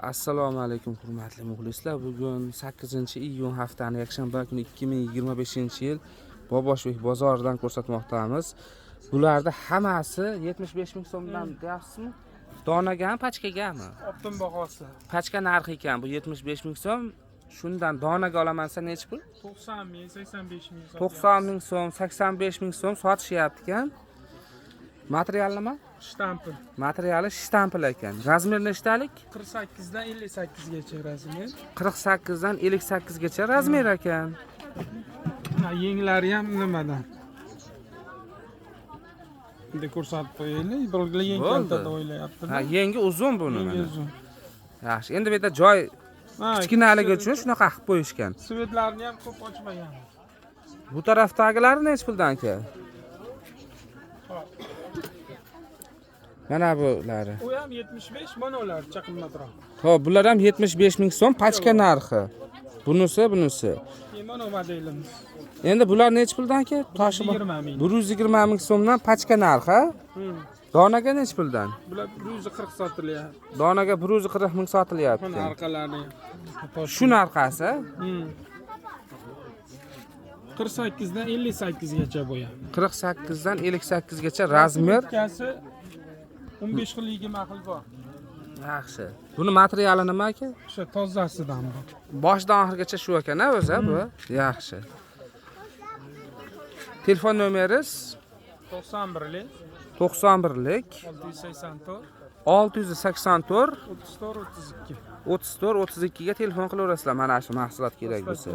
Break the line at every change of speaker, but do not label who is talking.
Assalomu alaykum hurmatli muxlislar. Bugun 8-iyun haftaning yakshanba kuni 2025-yil Boboshbek bozoridan ko'rsatmoqdamiz. Bularda hammasi 75 ming so'mdan deyapsizmi? Donagami, pachkagami?
Optim bahosi.
Pachka narxi ekan bu 75 ming so'm. Shundan donaga olamansa necha pul?
90 ming, 85 ming so'm.
90 ming so'm, 85 ming so'm sotishyapti ekan. Material nima?
Shtampi.
Materiali shtampil ekan. Razmer nechtalik?
48 dan 58 gacha razmer.
48 dan 58 gacha razmer ekan.
Yenglari ham nimadan? Endi ko'rsatib qo'yaylik. Birga yeng kaltada o'ylayapti.
Ha, yengi uzun buni mana.
Uzun.
Yaxshi. Endi bu yerda joy kichkinaligi uchun shunaqa qilib qo'yishgan.
Svetlarni ham ko'p ochmagan.
Bu tarafdagilari necha puldan aka? Mana bulari.
U ham 75, mana ular chaqimmatroq.
Xo'p, bular ham 75 ming so'm pachka narxi. Bunisi.
Mana modelimiz.
Endi bular necha puldan aka? Toshi
120 ming.
120 ming so'mdan pachka narxi. Donaga necha puldan?
Bular 140 sotilyapti.
Donaga 140 ming sotilyapti.
Mana orqalari.
Shu narxasi
48 dan 58 gacha bu ham.
48 dan 58 gacha razmer.
15 xilligi ma'qul bor.
Yaxshi. Buni materiali nima aka?
O'sha tozasidan bu.
Boshdan oxirigacha shu ekan-a o'zi bu. Yaxshi. Telefon nomeringiz
91lik
91lik
684
684
34 32.
34 32 ga telefon qilaverasizlar mana shu mahsulot kerak bo'lsa.